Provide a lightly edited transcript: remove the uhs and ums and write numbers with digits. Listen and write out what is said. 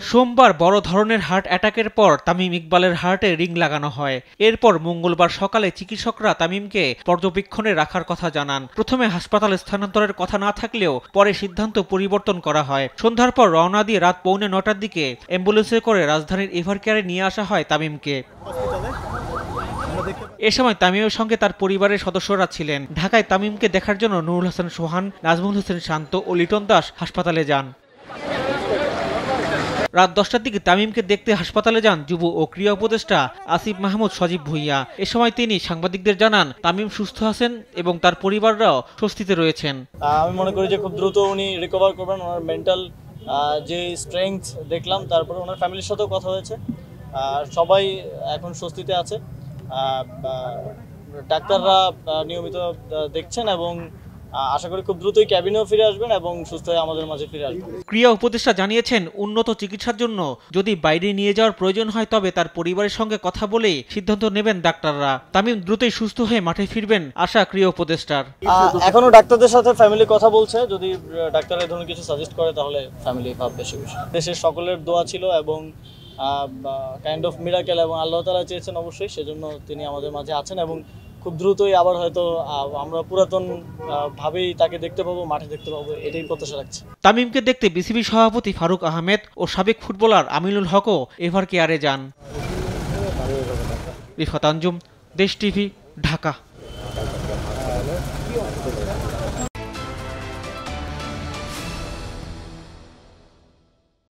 সোমবার বড় ধরনের হার্ট অ্যাটাকের পর তামিম ইকবালের হার্টে রিং লাগানো হয়। এরপর মঙ্গলবার সকালে চিকিৎসকরা তামিমকে পর্যবেক্ষণে রাখার কথা জানান। প্রথমে হাসপাতালে স্থানান্তরের কথা না থাকলেও পরে সিদ্ধান্ত পরিবর্তন করা হয়। সন্ধ্যার পর রওনা দিয়ে রাত 9:45টার দিকে অ্যাম্বুলেন্সে করে রাজধানীর এভারকেয়ারে নিয়ে আসা হয় তামিমকে। এ সময় তামিমের সঙ্গে তার পরিবারের সদস্যরা ছিলেন। ঢাকায় তামিমকে দেখার জন্য নুরুল হাসান সোহান, নাজমুল হোসেন শান্ত ও লিটন দাস হাসপাতালে যান। রাত 10টার দিকে তামিমকে দেখতে হাসপাতালে যান যুব ও ক্রীড়া উপদেষ্টা আসিফ মাহমুদ সজীব ভুঁইয়া। এ সময় তিনি সাংবাদিকদের জানান, তামিম সুস্থ আছেন এবং তার পরিবাররাও স্বস্তিতে রয়েছেন। আমি মনে করি যে খুব দ্রুত উনি রিকভার করবেন। ওনার মেন্টাল যে স্ট্রেংথ দেখলাম, তারপরে ওনার ফ্যামিলির সাথেও কথা হয়েছে, সবাই এখন স্বস্তিতে আছে। ডাক্তাররা নিয়মিত দেখছেন এবং আশা করি খুব দ্রুতই ক্যাবিনেও ফিরে আসবেন এবং সুস্থ হয়ে আমাদের মাঝে ফিরে আসবেন। ক্রীড়া উপদেষ্টা জানিয়েছেন, উন্নত চিকিৎসার জন্য যদি বাইরে নিয়ে যাওয়ার প্রয়োজন হয় তবে তার পরিবারের সঙ্গে কথা বলে সিদ্ধান্ত নেবেন ডাক্তাররা। তামিম দ্রুতই সুস্থ হয়ে মাঠে ফিরবেন আশা ক্রীড়া উপদেষ্টার। এখনো ডাক্তারদের সাথে ফ্যামিলি কথা বলছে, যদি ডাক্তার এই ধরনের কিছু সাজেস্ট করে তাহলে ফ্যামিলি ভাববে সে বিষয়ে। দেশের সকলের দোয়া ছিল এবং কাইন্ড অফ মিরাকেল, এবং আল্লাহ তাআলা চেয়েছেন অবশ্যই, সেজন্য তিনি আমাদের মাঝে আছেন এবং খুব দ্রুতই আবার হয়তো আমরা পুরাতন ভাবেই তাকে দেখতে পাবো, মাঠে দেখতে পাবো, এটাই প্রত্যাশা রাখছি। তামিমকে দেখতে বিসিবি সভাপতি ফারুক আহমেদ ও সাবেক ফুটবলার আমিনুল হকও এভারকেয়ারে যান। রিফাত আঞ্জুম, দেশ টিভি, ঢাকা।